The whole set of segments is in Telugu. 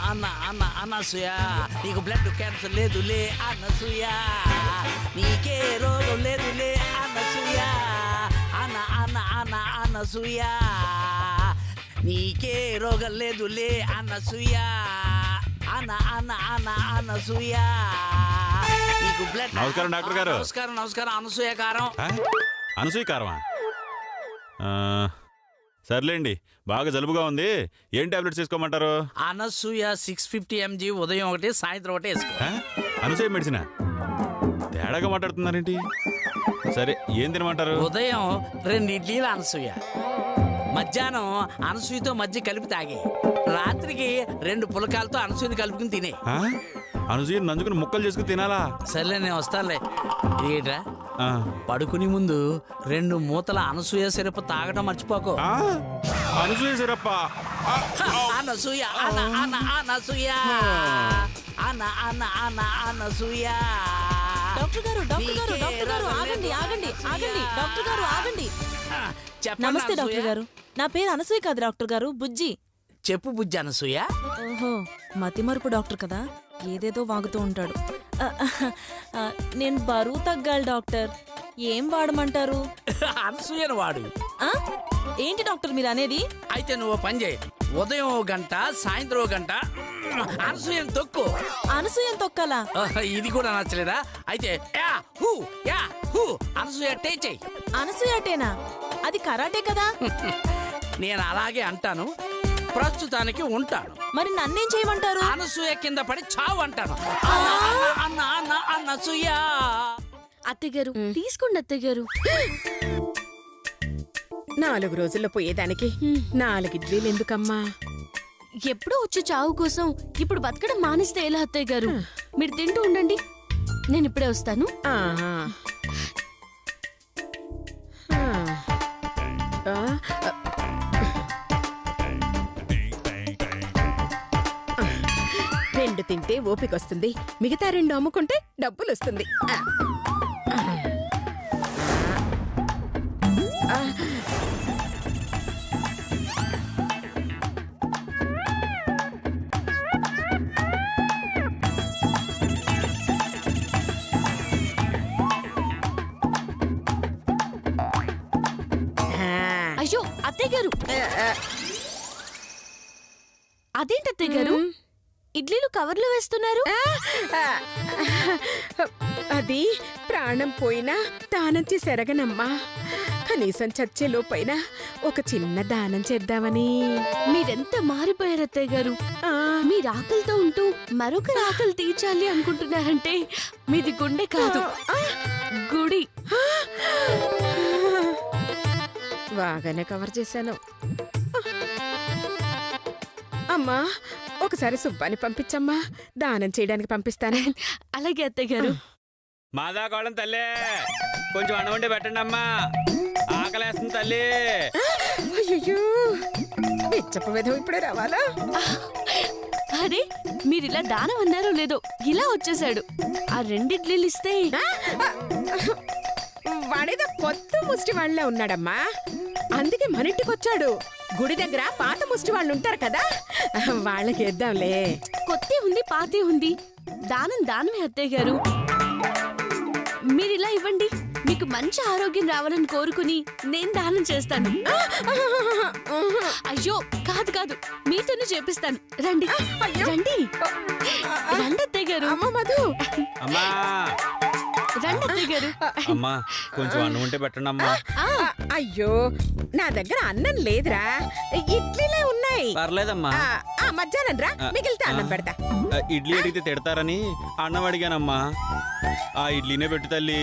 అన్న అన్న అనసూయ నీకు బ్లడ్ క్యాన్సర్ లేదులే అనసూయ నీకే రోగం లేదులే అనసూయ అన్న అన్న అన్న అనసూయ నీకే రోగం లేదులే అనసూయ అన్న అన్న అన్న అనసూయ నీకు బ్లడ్. నమస్కారం డాక్టర్ గారు. నమస్కారం నమస్కారం. అనసూయ కారం. అనసూయ కారమా? సర్లేండి, బాగా జలుబుగా ఉంది. ఏం టాబ్లెట్స్ తీసుకోమంటారు? అనసూయ 650 mg ఉదయం ఒకటి సాయంత్రం ఒకటి వేసుకో. అనసూయ మెడిసినా? తేడాగా మాట్లాడుతున్నారేంటి? సరే, ఏం తినమంటారు? ఉదయం 2 ఇడ్లీలు అనసూయ, మధ్యాహ్నం అనసూయతో మధ్య కలిపి తాగే, రాత్రికి 2 పులకాలతో అనసూయని కలుపుకుని తినే. అనసూయ నంజుకుని ముక్కలు చేసుకుని తినాలా? సర్లే, నేను వస్తానులే. ఇదేట్రా, పడుకుని ముందు 2 మూతల అనసూయ సిరప్ తాగడం మర్చిపోకు. అనసూయ సిరప్? అనసూయ అన అన అనసూయ అన అన అన అనసూయ. డాక్టర్ గారు, డాక్టర్ గారు, డాక్టర్ గారు, ఆగండి ఆగండి ఆగండి. డాక్టర్ గారు ఆగండి. నమస్తే డాక్టర్ గారు, నా పేరు అనసూయ కాదు డాక్టర్ గారు, బుజ్జి. చెప్పు బుజ్జి. అనసూయ? ఓహో, మతిమరుపు డాక్టర్ కదా, ఏదేదో వాగుతూ ఉంటాడు. నేను బరువు తగ్గాలి డాక్టర్, ఏం వాడమంటారు? అనసూయను వాడు. ఏంటి డాక్టర్ మీరు అనేది? అయితే నువ్వు పని చేయి, ఉదయం 1 గంట సాయంత్రం 1 గంట అనసూయను తొక్కు. అనసూయను తొక్కాలా? ఇది కూడా నచ్చలేదా? అయితే yeah who yeah who Anasuya టే చెయ్యి. అనసూయ టేనా? అది కరాటే కదా. నేను అలాగే అంటాను, ప్రస్తుతానికి ఉంటాను. మరి నన్నేం చేయమంటారు? అనసూయ కింద పడి చావు అంటాను. అన్న అన్న అనసూయ. అత్తయ్యగారు తీసుకోండి అత్తయ్యగారు. 4 రోజుల్లో పోయేదానికి 4 ఇడ్లీలు ఎందుకమ్మా? ఎప్పుడో వచ్చే చావు కోసం ఇప్పుడు బతకడం మానేస్తే ఎలా అత్తయ్యగారు? మీరు తింటూ ఉండండి, నేను ఇప్పుడే వస్తాను. రెండు తింటే ఓపికొస్తుంది, మిగతా 2 అమ్ముకుంటే డబ్బులు వస్తుంది. అయ్యో అత్తయ్యగారు, అదేంటి అత్తయ్యగారు ఇడ్లీలు కవర్లో వేస్తున్నారు? అది ప్రాణం పోయినా దానం చేసెరగనమ్మా, కనీసం చచ్చేలోపైనా ఒక చిన్న దానం చేద్దామని. మీరెంత మారిపోయారు అత్తయ్యగారు. మీరు ఆకలితో ఉంటూ మరొకరి ఆకలి తీర్చాలి అనుకుంటున్నారంటే మీది గుండె కాదు, గుడి. బాగానే కవర్ చేశాను. అమ్మా, ఒకసారి సుబ్బాని పంపించమ్మా, దానం చేయడానికి పంపిస్తాను. అలాగే అత్తయ్యగారు. మాదా కోళం తల్లి, కొంచెం అన్నం వండి పెట్టండి అమ్మా, ఆకలేస్తుంది తల్లి. అయ్యో, పిచ్చపు విధం ఇప్పుడే రావాలా? అరే, మీరిలా దానం అన్నారో లేదో ఇలా వచ్చేసాడు. ఆ 2 ఇడ్లీలు ఇస్తే వాడేదో కొత్త ముష్టి వాళ్ళ ఉన్నాడమ్మా, అందుకే మన ఇంటికొచ్చాడు. గుడి దగ్గర పాత ముష్టి వాళ్ళు ఉంటారు కదా, వాళ్ళకి ఇద్దాంలే. కొత్త ఉంది పాతే ఉంది, దానం దానమే అత్తయ్యగారు. మీరిలా ఇవ్వండి, మీకు మంచి ఆరోగ్యం రావాలని కోరుకుని నేను దానం చేస్తాను. అయ్యో కాదు కాదు, మీతోనే చేపిస్తాను. రండి రండి రండి అత్తయ్యగారు. అమ్మా రండి అత్తయ్యగారు. అమ్మా, కొంచెం అన్నం ఉంటే పెట్టండి అమ్మా. అయ్యో, నా దగ్గర అన్నం లేదురా, ఇడ్లీలే ఉన్నాయి. పర్లేదమ్మా, మధ్యాహ్నం రా, మిగిలితే అన్నం పెడతా. ఇడ్లీ అడిగితే తిడతారని అన్నం అడిగానమ్మా, ఆ ఇడ్లీనే పెట్టు తల్లి.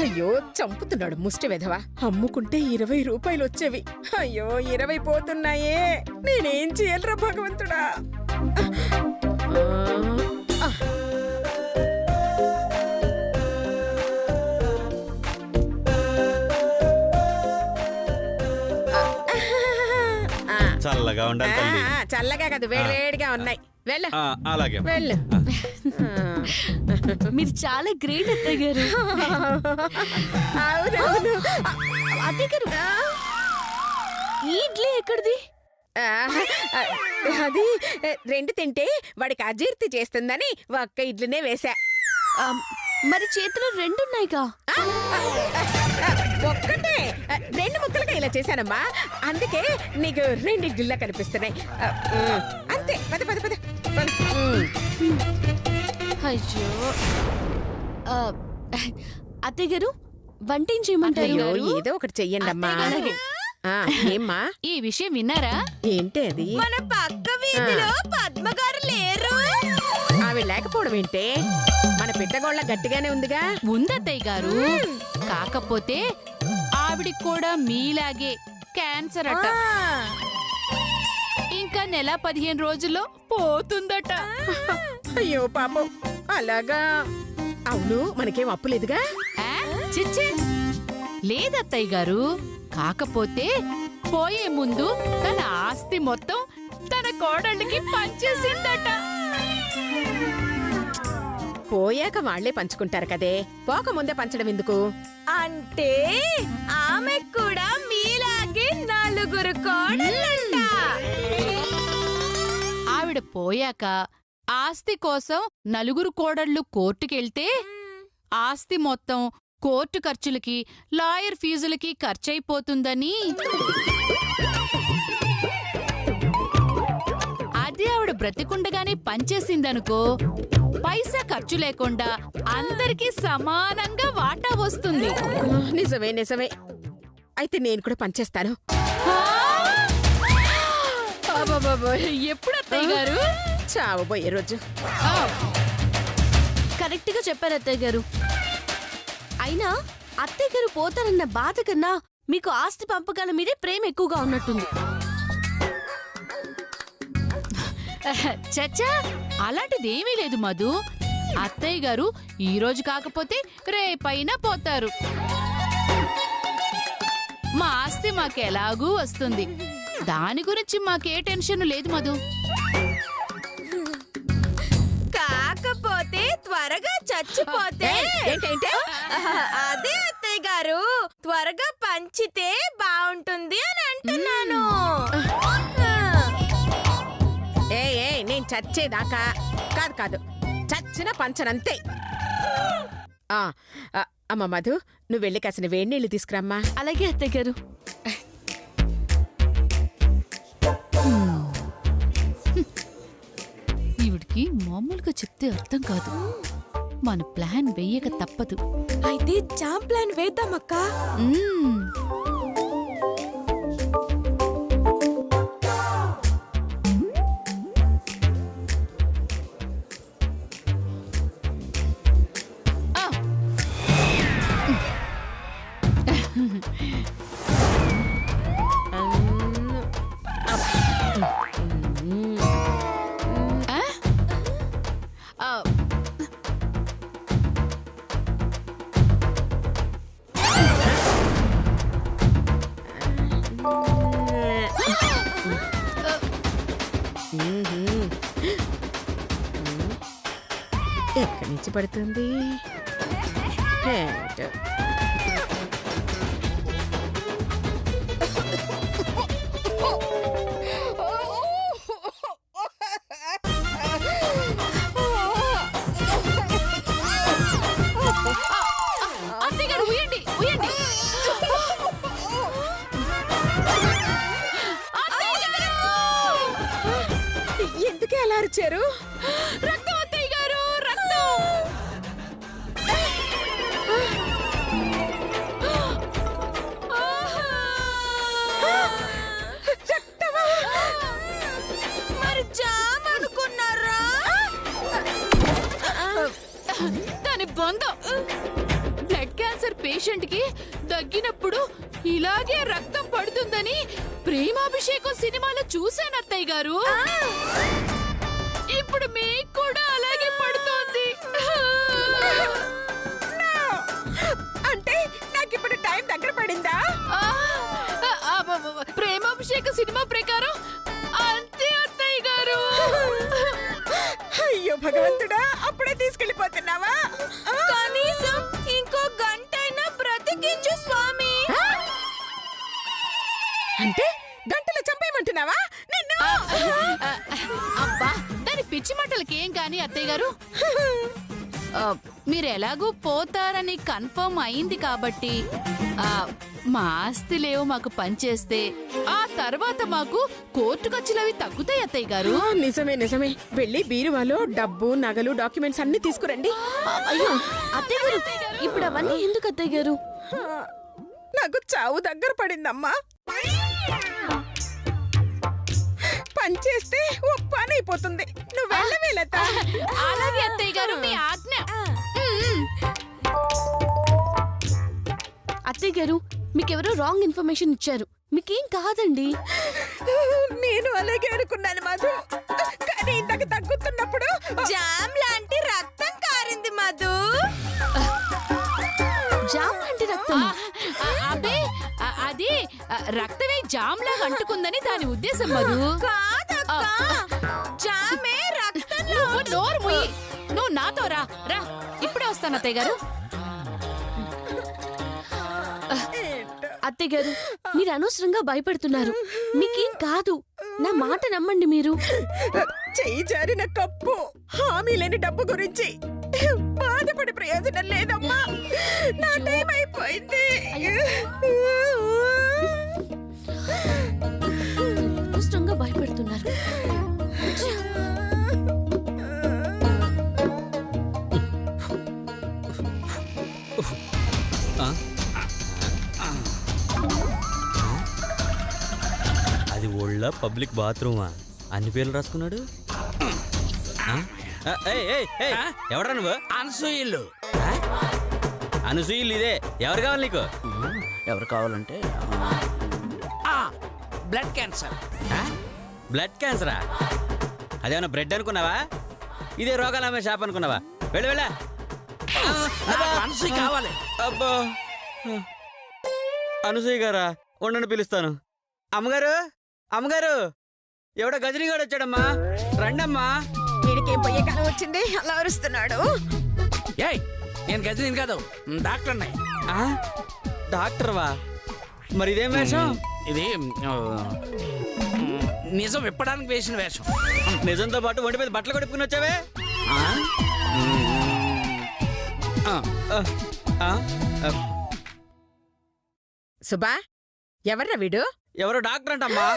అయ్యో, చంపుతున్నాడు ముష్టి వెధవ. అమ్ముకుంటే 20 రూపాయలు వచ్చేవి, అయ్యో 20 పోతున్నాయే. నేనేం చేయాలరా భగవంతుడా? చల్లగా ఉండాలి తల్లి. చల్లగా కాదు, వేడివేడిగా ఉన్నాయి. వెళ్ళు. అలాగే వెళ్ళు. మీరు చాలా గ్రేట్ అత్తయ్యగారు. అవునవును అత్తయ్యగారు, ఈ ఇడ్లీ ఎక్కడిది? అది 2 తింటే వాడికి అజీర్తి చేస్తుందని ఒక్క ఇడ్లీనే వేశా. మరి చేతిలో 2 ఉన్నాయిగా. ఒక్కటే 2 ముక్కలుగా ఇలా చేశానమ్మా. అందుకే నీకు 2 ఇడ్లీలా కనిపిస్తున్నాయి. అంతే. పద పద పద. అయ్యో అత్తయ్య గారు వంట ఏం చేయమంటారు? ఏదో ఒకటి చెయ్యండి అమ్మా. ఏమ్మా ఈ విషయం విన్నారా? ఏంటి అది? మన పక్క వీధిలో పద్మగారు లేరు. ఆవిడ లేకపోవడం ఏంటే? మన పిట్టగోళ్ళ గట్టిగానే ఉందిగా. ఉందత్తయ్య గారు, కాకపోతే ఆవిడికి కూడా మీలాగే క్యాన్సర్ అట. ఇంకా నెల 15 రోజుల్లో పోతుందట. అయ్యో పాపం. అలాగా? అవును, మనకేం అప్పు లేదుగా. చిచ్చి లేదత్తయ్య గారు, కాకపోతే పోయే ముందు తన ఆస్తి మొత్తం తన కోడళ్ళకి పంచేసిందట. పోయాక వాళ్లే పంచుకుంటారు కదే, పోకముందే పంచడం ఎందుకు? అంటే ఆమె కూడా మీలాగే 4 కోడళ్ళంట. ఆవిడ పోయాక ఆస్తి కోసం 4 కోడళ్ళు కోర్టుకెళ్తే ఆస్తి మొత్తం కోర్టు ఖర్చులకి, లాయర్ ఫీజులకి ఖర్చయిపోతుందని అదే ఆవిడ బ్రతికుండగానే పనిచేసిందనుకో, పైసా ఖర్చు లేకుండా అందరికీ సమానంగా వాటా వస్తుంది. నిజమే నిజమే. అయితే నేను కూడా పనిచేస్తాను. ఎప్పుడు అత్తయ్య గారు? చావబోయే రోజు. కరెక్ట్ గా చెప్పారు అత్తయ్య గారు. అయినా అత్తయ్య గారు పోతారన్న బాధ కన్నా మీకు ఆస్తి పంపకాల మీదే ప్రేమ ఎక్కువగా ఉన్నట్టుంది. చచ్చా, అలాంటిదేమీ లేదు మధు. అత్తయ్య గారు ఈ రోజు కాకపోతే రేపైనా పోతారు. మా ఆస్తి మాకెలాగూ వస్తుంది, దాని గురించి మాకే టెన్షన్ లేదు మధు. కాకపోతే త్వరగా చచ్చిపోతే ఏంటంటే? అదే అత్తయ్య గారు, త్వరగా పంచితే బాగుంటుంది అని అంటున్నాను. నేను చచ్చేదాకా కాదు కాదు, చచ్చిన పంచనంతే. అమ్మ మధు, నువ్వు వెళ్ళి కాసిన వేడి నీళ్లు తీసుకురమ్మా. అలాగే అత్తయ్య గారు. ఈవిడికి మామూలుగా చెప్తే అర్థం కాదు. మన ప్లాన్ వెయ్యక తప్పదు. అయితే జామ్ ప్లాన్ వేద్దామక్కా. ఎక్కడి నుంచి పడుతుంది? అత్తయ్య గారు ఉయ్యండి, ఉయ్యండి. ఎందుకే అలా అరిచారు? రక్తం అత్తయ్య గారు, రక్తం. మరి జామ్ అనుకున్నారా? దాని బొందం. బ్లడ్ క్యాన్సర్ పేషెంట్ కి దగ్గినప్పుడు ఇలాగే రక్తం పడుతుందని ప్రేమాభిషేకం సినిమాలో చూశాను అత్తయ్య గారు. ఇప్పుడు మీకు కూడా అలాగే పడుతోంది. అంటే నాకిప్పుడు టైం దగ్గర పడిందా? ప్రేమాభిషేక సినిమా ప్రకారం అంతే అత్తయ్య గారు. అయ్యో భగవంతుడా, అప్పుడే తీసుకెళ్లిపోతున్నావా? కనీసం ఇంకో గంటైనా బ్రతికించు స్వామి. అంటే గంటలో చంపేయమంటున్నావా నిన్ను? అబ్బా దాని పిచ్చి మాటలకి ఏం కానీ అత్తయ్య గారు మీరు ఎలాగూ పోతారని కన్ఫర్మ్ అయింది కాబట్టి మా ఆస్తిలేవో మాకు పనిచేస్తే ఆ తర్వాత మాకు కోర్టు ఖర్చులవి తగ్గుతాయి అత్తయ్య గారు. నిజమే నిజమే. వెళ్ళి బీరువాలో డబ్బు నగలు డాక్యుమెంట్స్ అన్ని తీసుకురండి. అయ్యో అత్తయ్య గారు ఇప్పుడు అవన్నీ ఎందుకు అత్తయ్య గారు? నాకు చావు దగ్గర పడిందమ్మా. పని చేస్తే ఓ పని అయిపోతుంది. నువ్వు వెళ్ళవే లత. అలాగే అత్తయ్య గారు మీ ఆజ్ఞ. అత్తయ్య గారు మీకెవరో రాంగ్ ఇన్ఫర్మేషన్ ఇచ్చారు. మీకేం కాదండి. నేను అలాగే అనుకున్నాను మధు. కానీ ఇంతకు తగ్గుతున్నప్పుడు జామ్ లాంటి రక్తం కారింది మధు. జామ్ లాంటి రక్తం? అదే అది రక్తమే జామ్ లాగా అంటుకుందని దాని ఉద్దేశం మధు. జామే రక్తం. నువ్వు నోరు ముయ్యి. నువ్వు నాతో రా రా ఇప్పుడే వస్తాను అత్తయ్య గారు. అత్తయ్య గారు మీరు అనవసరంగా భయపడుతున్నారు. మీకేం కాదు. నా మాట నమ్మండి. మీరు చెయ్యి జారిన కప్పు హామీ లేని డబ్బు గురించి బాధపడి ప్రయోజనం లేదమ్మా. నా టైం అయిపోయింది. అనవసరంగా భయపడుతున్నారు. అది ఒళ్ళ పబ్లిక్ బాత్రూమా? అన్ని పేర్లు రాసుకున్నాడు. ఎవడరా నువ్వు? అనసూయలు. అనసూయలు ఇదే. ఎవరు కావాలి నీకు? ఎవరు కావాలంటే బ్లడ్ క్యాన్సర్. బ్లడ్ క్యాన్సరా? అదేమన్నా బ్రెడ్ అనుకున్నావా? ఇదే రోగాలు అమ్మే షాప్ అనుకున్నావా? వెళ్ళి వెళ్ళా. అనసూయ కావాలి. అబ్బా అనసూయ గారా? ఉండండి పిలుస్తాను. అమ్మగారు అమ్మగారు ఎవడో గజనీగాడు వచ్చాడమ్మా. రండమ్మా. వీడికేం పోయే కాలం వచ్చింది అలా అరుస్తున్నాడు. ఏయ్ నేను గజనీ కాదు, డాక్టర్ అన్నాయి. డాక్టర్వా? మరి ఇదేం వేషం? ఇది నిజం విప్పడానికి వేసిన వేషం. నిజంతో పాటు ఒంటి మీద బట్టలు కొడుకుని వచ్చావే? సుబా ఎవర్రా వీడు? ఎవరో డాక్టర్ అంటమ్మా.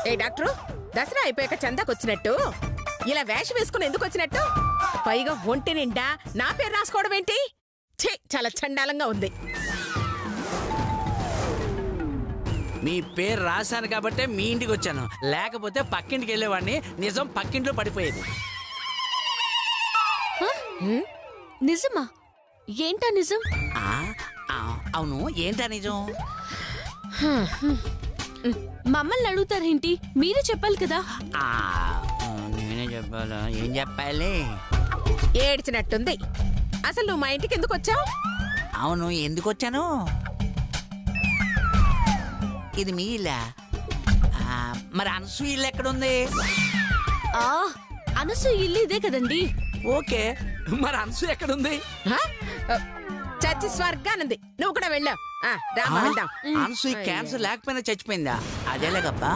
ఏ డాక్టరు, దసరా అయిపోయాక చందాకొచ్చినట్టు ఇలా వేషం వేసుకుని ఎందుకు వచ్చినట్టు? పైగా ఒంటి నిండా నా పేరు రాసుకోవడం ఏంటి? ఛీ, చాలా చండాలంగా ఉంది. మీ పేరు రాశాను కాబట్టే మీ ఇంటికి వచ్చాను. లేకపోతే పక్కింటికి వెళ్ళేవాడిని. నిజం పక్కింట్లో పడిపోయేది. నిజమా? ఏంటా నిజం? అవును, ఏంటా నిజం? మమ్మల్ని అడుగుతారేంటి? మీరే చెప్పాలి కదా. నేనే చెప్పాలా? ఏం చెప్పాలి? ఏడ్చినట్టుంది. అసలు నువ్వు మా ఇంటికి ఎందుకు వచ్చావు? అవును, ఎందుకు వచ్చాను? ఇది మీ ఇల్లా? మరి అనసూయ ఇల్లు ఎక్కడుంది? అనసూయ ఇల్లు ఇదే కదండి. ఓకే, మరి అనసూయ ఎక్కడుంది? చచ్చి స్వర్గానంది. నువ్వు కూడా వెళ్ళావు. రామా వెళ్దాం. అనసూయ క్యాన్సర్ లేకపోయినా చచ్చిపోయిందా? అదేలేగబ్బా.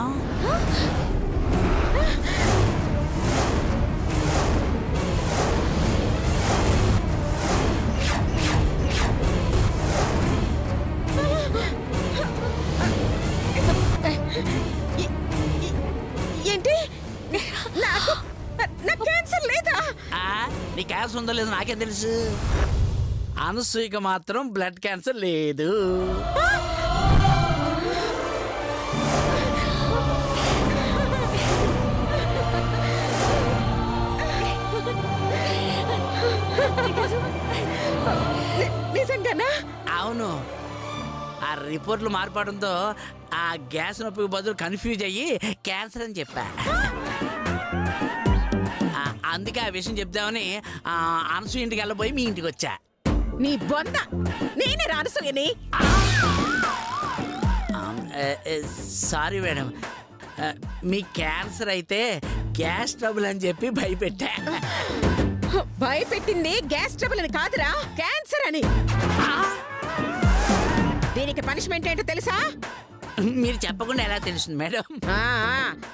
ఏంటి? నాకు క్యాన్సర్ లేదా? నీ క్యాన్సర్ ఉందో లేదో నాకేం తెలుసు. అనసూయకి మాత్రం బ్లడ్ క్యాన్సర్ లేదు. నిజంగానా? అవును, ఆ రిపోర్ట్లు మార్పడంతో ఆ గ్యాస్ నొప్పికి బదులు కన్ఫ్యూజ్ అయ్యి క్యాన్సర్ అని చెప్పా. అందుకే ఆ విషయం చెప్దామని అనసూయ ఇంటికి వెళ్ళబోయి మీ ఇంటికి వచ్చా. నీ బొంద, నేనే రానసూయని. సారీ మేడం, మీ క్యాన్సర్ అయితే గ్యాస్ ట్రబుల్ అని చెప్పి భయపెట్టా. భయపెట్టింది గ్యాస్ ట్రబుల్ అని కాదురా, క్యాన్సర్ అని. దీనికి పనిష్మెంట్ ఏంటో తెలుసా? మీరు చెప్పకుండా ఎలా తెలుస్తుంది మేడం?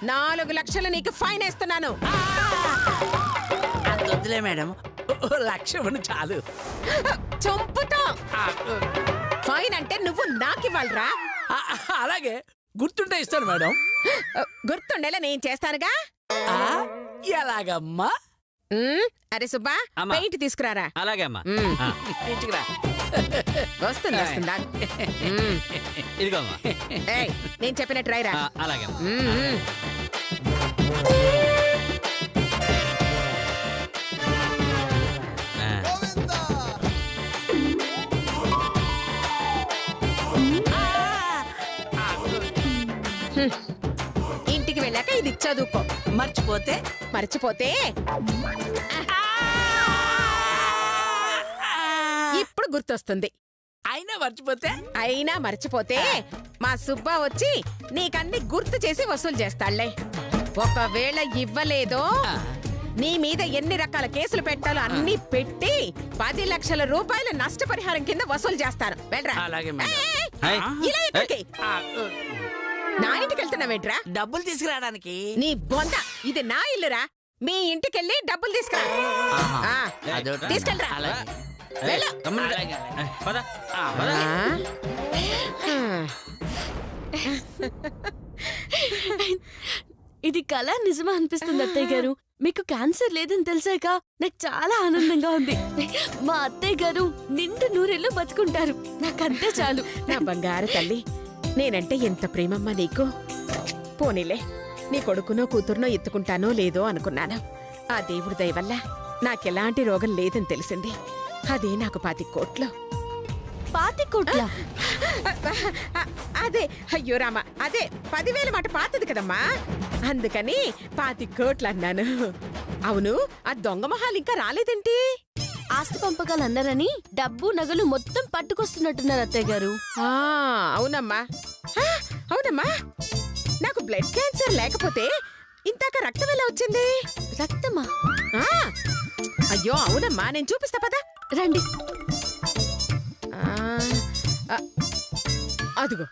4 లక్షలు నీకు ఫైన్ వేస్తున్నాను. అంత వద్దులే మేడం, 1 లక్షం చాలు. చంపుతా. ఫైన్ అంటే నువ్వు నాకివ్వాలరా. అలాగే, గుర్తుంటే ఇస్తాను మేడం. గుర్తుండేలా నేను చేస్తానుగా. ఎలాగమ్మా? అరే సుబ్బా, పెయింట్ తీసుకురారా. అలాగే అమ్మా. తీసుకురా. వస్తుంది. ఇదిగో అమ్మా. ఏయ్, నేను చెప్పినట్టు రాయిరా. అలాగే అమ్మా. ఇంటికి వెళ్ళాక ఇది చదువుకో. మర్చిపోతే ఇప్పుడు గుర్తొస్తుంది. అయినా మర్చిపోతే మా సుబ్బా వచ్చి నీకన్ని గుర్తు చేసి వసూలు చేస్తాళ్లే. ఒకవేళ ఇవ్వలేదో నీ మీద ఎన్ని రకాల కేసులు పెట్టాలో అన్ని పెట్టి 10 లక్షల రూపాయల నష్టపరిహారం కింద వసూలు చేస్తాను. వెళ్ళరా. ఇలా ఎక్కడికి? నా ఇంటికి వెళ్తున్నావేంట్రా? డబ్బులు తీసుకురావడానికి. నీ బొంద, ఇది నా ఇల్లురా. మీ ఇంటికెళ్ళి డబ్బులు తీసుకురా. తీసుకెళ్ళరా. వెళ్ళు. ఇది కళ నిజమా అనిపిస్తుంది అత్తయ్య గారు. మీకు క్యాన్సర్ లేదని తెలిసాక నాకు చాలా ఆనందంగా ఉంది. మా అత్తయ్య గారు నిండు నూరేళ్ళు బతుకుంటారు. నాకంతే చాలు. నా బంగారు తల్లి, నేనంటే ఎంత ప్రేమమ్మా నీకు. పోనీలే, నీ కొడుకునో కూతురునో ఎత్తుకుంటానో లేదో అనుకున్నాను. ఆ దేవుడి దయ వల్ల నాకెలాంటి రోగం లేదని తెలిసింది. అదే నాకు 20 కోట్లు. 20 కోట్ల? అదే, అయ్యో రామా, అదే 10,000 మాట పాతది కదమ్మా, అందుకని 20 కోట్లు అన్నాను. అవును, ఆ దొంగ మొహాలు ఇంకా రాలేదేంటి? ఆస్తి పంపకాలు అన్నారని డబ్బు నగలు మొత్తం పట్టుకొస్తున్నట్టున్నారు అత్తయ్య గారు. అవునమ్మా, అవునమ్మా. నాకు బ్లడ్ క్యాన్సర్ లేకపోతే ఇంతాక రక్తం ఎలా వచ్చింది? రక్తమా? అయ్యో అవునమ్మా, నేను చూపిస్తా పదా. రండి. అదిగో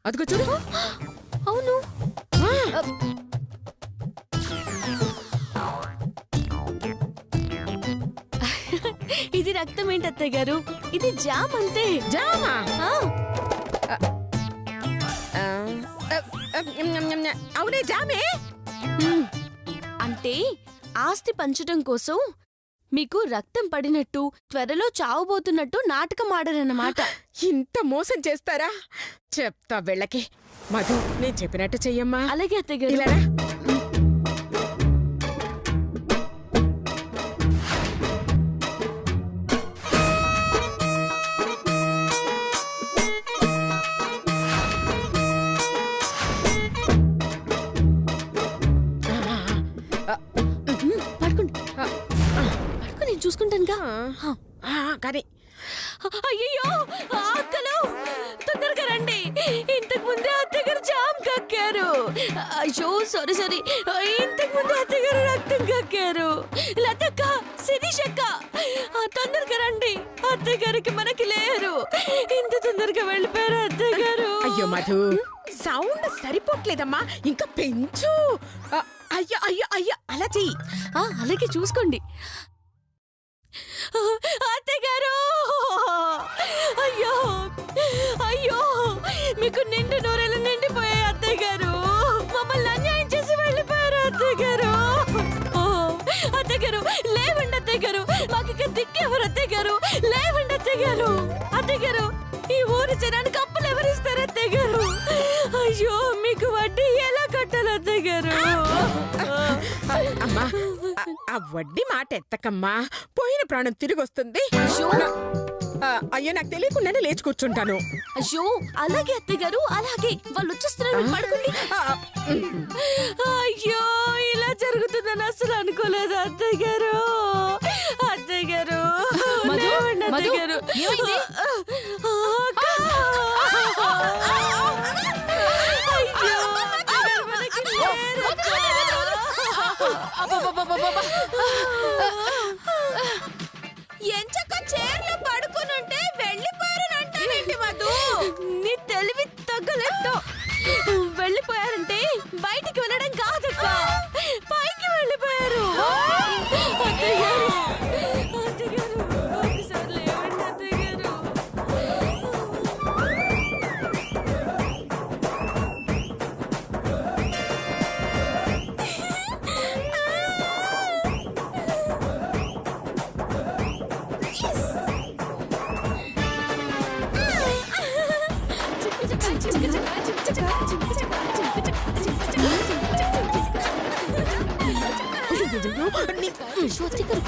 అదిగో చూడు. అవును, ఇది రక్తం ఏంటి అత్తయ్య గారు? ఇది జామ్ అంతే. జామా? అవునే, జామే. అంటే ఆస్తి పంచడం కోసం మీకు రక్తం పడినట్టు, త్వరలో చావబోతున్నట్టు నాటకం ఆడరన్నమాట. ఇంత మోసం చేస్తారా? చెప్తా వెళ్ళకి. మధు, నేను చెప్పినట్టు చెయ్యమ్మా. అలాగే అత్తయ్య గారు. ఇలారా. చూసుకుంటానుగా. కానీ అయ్యో అక్కలు, తొందరగా రండి. ఇంతకు ముందే అత్తయ్య గారు జామ్ కక్కారు. అయ్యో సారీ సారీ, ఇంతకు ముందే అత్తయ్య గారు రక్తం కక్కారు. లతక్క, శిరీషక్క, తొందరగా రండి. అత్తయ్య గారికి మనకి లేరు. ఇంత తొందరగా వెళ్ళిపోయారు అత్తయ్య గారు. అయ్యో మధు, సౌండ్ సరిపోట్లేదమ్మా, ఇంకా పెంచు. అయ్యో అయ్యో అయ్యో, అలా చెయ్యి. అలాగే చూసుకోండి. అత్తయ్య గారు, అయ్యో అయ్యో, మీకు నిండు నూరెలు నిండిపోయాయి అత్తయ్య గారు. మమ్మల్ని అన్యాయం చేసి వెళ్ళిపోయారు అత్తయ్య గారు. అత్తయ్య గారు లేవండి అత్తయ్య గారు, మాకు ఇక దిక్కెవరు అత్తయ్య గారు? లేవండి అత్తయ్య గారు. అత్తయ్య గారు, ఈ ఊరు జనానికి అప్పులు ఎవరిస్తారు అత్తయ్య గారు? అయ్యో, మీకు వడ్డీ ఎలా కట్టాలి అత్తయ్య గారు? అమ్మా, ఆ వడ్డీ మాట ఎత్తకమ్మా, పోయిన ప్రాణం తిరిగి వస్తుంది. అయ్యో, నాకు తెలియకుండానే లేచి కూర్చుంటాను. అయ్యో అలాగే అత్తయ్య గారు, అలాగే. వాళ్ళు వచ్చేస్తున్నారు, పడుకోండి. అయ్యో, ఇలా జరుగుతుందని అసలు అనుకోలేదు అత్తయ్య గారు. అత్తయ్య గారు, అత్తయ్య గారు, అయ్యో, ఎంచక్క చైర్లో పడుకునుంటే వెళ్ళిపోయారనంటావేంటి మధు? నీ తెలివి తగ్గలేదు. వెళ్ళిపోయారంటే బయటికి వెళ్ళడం కాదక్క, పైకి వెళ్ళిపోయారు. అత్తయ్య గారు, ఒకసారి లేవండి అత్తయ్య గారు. స్వస్తికరు